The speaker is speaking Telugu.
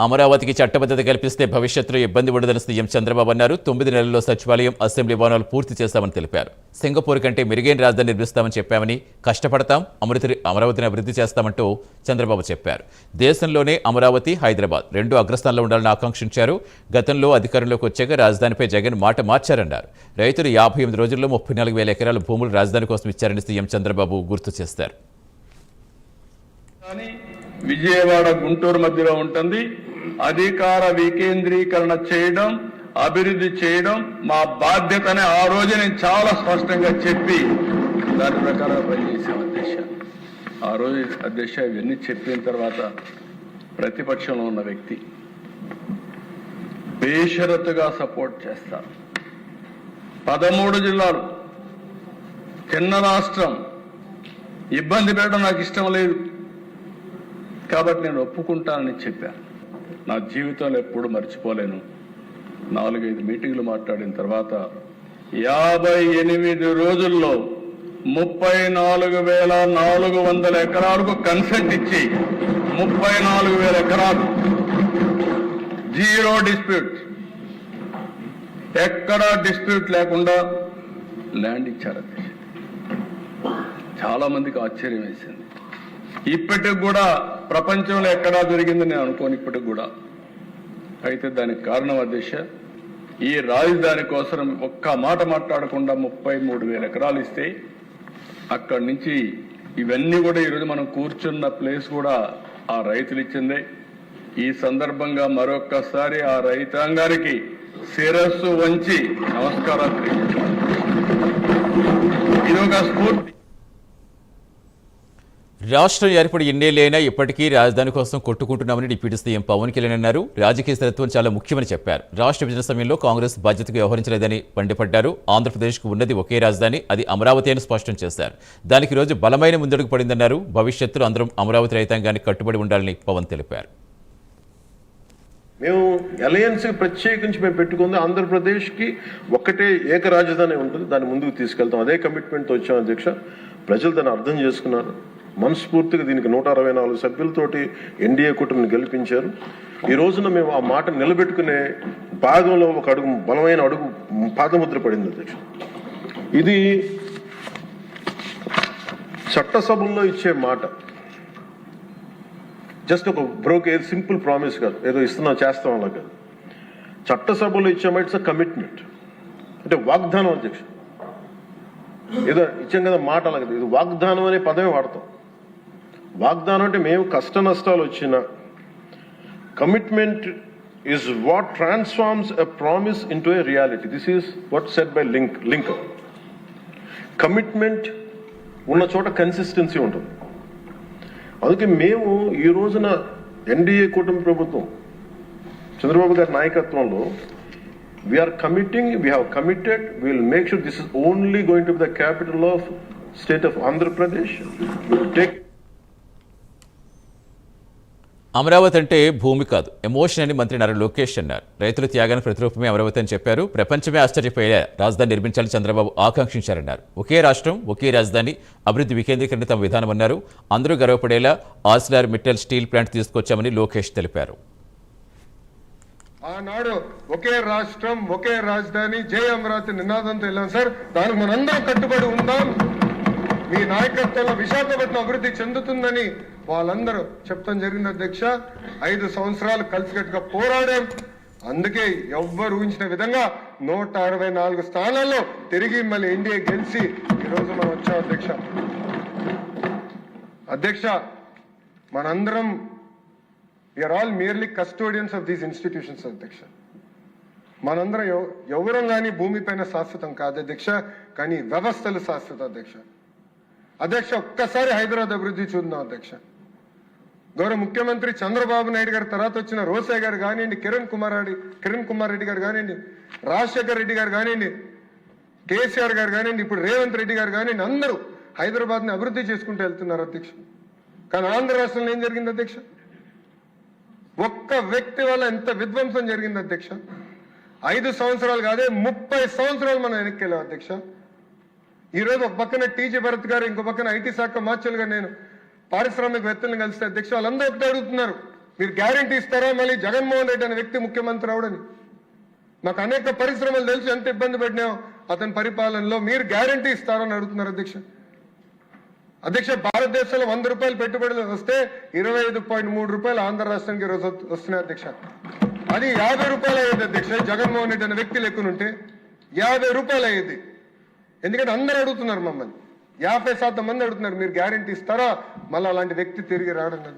అమరావతికి చట్టబద్ధత కల్పిస్తే భవిష్యత్తులో ఇబ్బంది ఉండదని సీఎం చంద్రబాబు అన్నారు. 9 నెలల్లో సచివాలయం, అసెంబ్లీ భవనాలు పూర్తి చేస్తామని తెలిపారు. సింగపూర్ కంటే మెరుగైన రాజధాని నిర్మిస్తామని చెప్పామని, కష్టపడతాం, అమరావతిని అభివృద్ధి చేస్తామంటూ చంద్రబాబు చెప్పారు. దేశంలోనే అమరావతి, హైదరాబాద్ రెండు అగ్రస్థానంలో ఉండాలని ఆకాంక్షించారు. గతంలో అధికారంలోకి వచ్చాక రాజధానిపై జగన్ మాట మార్చారన్నారు. రైతులు 58 రోజుల్లో 34,000 ఎకరాల భూములు రాజధాని కోసం ఇచ్చారని సీఎం చంద్రబాబు గుర్తు చేశారు. విజయవాడ, గుంటూరు మధ్యలో ఉంటుంది. అధికార వికేంద్రీకరణ చేయడం, అభివృద్ధి చేయడం మా బాధ్యతనే ఆ రోజు నేను చాలా స్పష్టంగా చెప్పి దాని ప్రకారం పనిచేశాం అధ్యక్ష. ఆ రోజు అధ్యక్ష ఇవన్నీ చెప్పిన తర్వాత ప్రతిపక్షంలో ఉన్న వ్యక్తి బేషరతుగా సపోర్ట్ చేస్తారు. 13 జిల్లాలు, చిన్న రాష్ట్రం, ఇబ్బంది పెట్టడం నాకు ఇష్టం లేదు కాబట్టి నేను ఒప్పుకుంటానని చెప్పాను. నా జీవితంలో ఎప్పుడు మర్చిపోలేను. 4-5 మీటింగ్లు మాట్లాడిన తర్వాత 58 రోజుల్లో 34,400 ఎకరాలకు కన్సెంట్ ఇచ్చి 34,000 ఎకరాలు జీరో డిస్ప్యూట్, ఎక్కడా డిస్ప్యూట్ లేకుండా ల్యాండ్ ఇచ్చారు. చాలా మందికి ఆశ్చర్యం వేసింది. ఇప్పటికి కూడా ప్రపంచంలో ఎక్కడా జరిగిందని నేను అనుకోని ఇప్పటికి కూడా. అయితే దానికి కారణం అధ్యక్ష, ఈ రాజధాని కోసం ఒక్క మాట మాట్లాడకుండా 33,000 ఎకరాలు ఇస్తే అక్కడి నుంచి ఇవన్నీ కూడా ఈరోజు మనం కూర్చున్న ప్లేస్ కూడా ఆ రైతులు ఇచ్చిందే. ఈ సందర్భంగా మరొక్కసారి ఆ రైతాంగానికి శిరస్సు వంచి నమస్కారాలు తెలియజేస్తున్నాను. ఇది ఒక స్ఫూర్తి. రాష్ట్రం ఏర్పడి ఎన్నేళ్లైనా ఇప్పటికీ రాజధాని కోసం కొట్టుకుంటున్నామని డిప్యూటీ సీఎం పవన్ కళ్యాణ్ అన్నారు. రాజకీయ స్థిరత్వం చాలా ముఖ్యమని చెప్పారు. రాష్ట్ర విభజన సమయంలో కాంగ్రెస్ బాధ్యతగా వ్యవహరించలేదని మండిపడ్డారు. ఆంధ్రప్రదేశ్కు ఉన్నది ఒకే రాజధాని, అది అమరావతి అని స్పష్టం చేశారు. దానికి రోజు బలమైన ముందడుగు పడిందన్నారు. భవిష్యత్తులో అందరం అమరావతి రైతాంగానికి కట్టుబడి ఉండాలని పవన్ తెలిపారు. మేము అలయన్స్ ప్రత్యేకించి మేము పెట్టుకుంది ఆంధ్రప్రదేశ్కి ఒక్కటే ఏక రాజధాని ఉంటుంది, దాన్ని ముందుకు తీసుకెళ్తాం. అదే కమిట్మెంట్తో వచ్చాం అధ్యక్ష. ప్రజలు దాన్ని అర్థం చేసుకున్నారు. మనస్ఫూర్తిగా దీనికి 164 సభ్యులతోటి ఎన్డీఏ కూటమిని గెలిపించారు. ఈ రోజున మేము ఆ మాట నిలబెట్టుకునే భాగంలో ఒక అడుగు, బలమైన అడుగు పాదముద్ర పడింది అధ్యక్ష. ఇది చట్టసభల్లో ఇచ్చే మాట జస్ట్ ఒక సింపుల్ ప్రామిస్ కాదు, ఏదో ఇస్తున్నాం చేస్తాం అలా కాదు. చట్టసభలో ఇచ్చే మాట ఇట్స్ అ కమిట్మెంట్, అంటే వాగ్దానం అధ్యక్ష. ఏదో ఇచ్చాం కదా మాట అలా కదా, ఇది వాగ్దానం అనే పదమే వాడతాం. వాగ్దానం అంటే మేము కష్ట నష్టాలు వచ్చిన commitment is what transforms a promise into a reality. This is what set by Lincoln. Commitment ఉన్న చోట కన్సిస్టెన్సీ ఉంటుంది. అందుకే మేము ఈ రోజున ఎన్డీఏ కూటమి ప్రభుత్వం చంద్రబాబు గారి నాయకత్వంలో we are committing, we have committed, we will make sure this is only going to be the capital of state of Andhra Pradesh. Amaravati అంటే భూమి కాదు, ఎమోషన్ అని మంత్రి నారా లోకేష్ అన్నారు. రైతుల త్యాగానికి ప్రతిరూపమే అమరావతి అని చెప్పారు. ప్రపంచమే ఆశ్చర్యపోయేలా రాజధాని నిర్మించాలని చంద్రబాబు ఆకాంక్షించారన్నారు. ఒకే రాష్ట్రం, ఒకే రాజధాని, అభివృద్ధి వికేంద్రీకరణ తమ విధానం అన్నారు. అందరూ గర్వపడేలా ఆర్సిలర్ మిట్టల్ స్టీల్ ప్లాంట్ తీసుకొచ్చామని లోకేష్ తెలిపారు. ఆనాడు ఒకే రాష్ట్రం, ఒకే రాజధాని, జై అమరావతి నినాదంతో వెళ్ళాం సార్. దానికి మనందరం కట్టుబడి ఉందాం. మీ నాయకత్వంలో విశాఖపట్నం అభివృద్ధి చెందుతుందని వాళ్ళందరూ చెప్తాం జరిగింది అధ్యక్ష. 5 సంవత్సరాలు కలిసికట్టుగా పోరాడాం. అందుకే ఎవ్వరు ఊహించిన విధంగా 164 స్థానాల్లో తిరిగి మళ్ళీ ఎన్డీఏ గెలిచి ఈరోజు మనం వచ్చాం అధ్యక్ష. అధ్యక్ష, మనందరం we are all merely custodians of these institutions అధ్యక్ష. మనందరం ఎవరం కానీ భూమిపైన శాశ్వతం కాదు అధ్యక్ష, కానీ వ్యవస్థలు శాశ్వత అధ్యక్ష. అధ్యక్ష, ఒక్కసారి హైదరాబాద్ అభివృద్ధి చూద్దాం అధ్యక్ష. గౌరవ ముఖ్యమంత్రి చంద్రబాబు నాయుడు గారి తర్వాత వచ్చిన రోసయ్య గారు కానివ్వండి, కిరణ్ కుమార్ రెడ్డి గారు కానివ్వండి, రాజశేఖర్ రెడ్డి గారు కానివ్వండి, కేసీఆర్ గారు కానివ్వండి, ఇప్పుడు రేవంత్ రెడ్డి గారు కానివ్వండి, అందరూ హైదరాబాద్ని అభివృద్ధి చేసుకుంటూ వెళ్తున్నారు అధ్యక్ష. కానీ ఆంధ్ర రాష్ట్రంలో ఏం జరిగింది అధ్యక్ష? ఒక్క వ్యక్తి వల్ల ఎంత విధ్వంసం జరిగింది అధ్యక్ష. 5 సంవత్సరాలు కాదే 30 సంవత్సరాలు మనం వెనక్కి వెళ్ళాం అధ్యక్ష. ఈరోజు ఒక పక్కన టీజీ భరత్ గారు, ఇంకో పక్కన ఐటీ శాఖ మార్చులుగా నేను పారిశ్రామికవేత్తలను కలిస్తే అధ్యక్ష, వాళ్ళందరూ ఒకటే అడుగుతున్నారు, మీరు గ్యారంటీ ఇస్తారా మళ్ళీ జగన్మోహన్ రెడ్డి అనే వ్యక్తి ముఖ్యమంత్రి అవడని? మాకు అనేక పరిశ్రమలు తెలిసి ఎంత ఇబ్బంది పడినాం అతని పరిపాలనలో. మీరు గ్యారంటీ ఇస్తారని అడుగుతున్నారు అధ్యక్ష. అధ్యక్ష, భారతదేశంలో 100 రూపాయలు పెట్టుబడులు వస్తే 25.3 రూపాయలు ఆంధ్ర రాష్ట్రానికి రోజు వస్తున్నాయి అధ్యక్ష. అది 50 రూపాయలు అయ్యేది అధ్యక్ష. జగన్మోహన్ రెడ్డి అనే వ్యక్తి లెక్కనుంటే 50 రూపాయలు అయ్యేది. ఎందుకంటే అందరూ అడుగుతున్నారు, మమ్మల్ని 50% మంది అడుగుతున్నారు, మీరు గ్యారంటీ ఇస్తారా మళ్ళీ అలాంటి వ్యక్తి తిరిగి రావడం?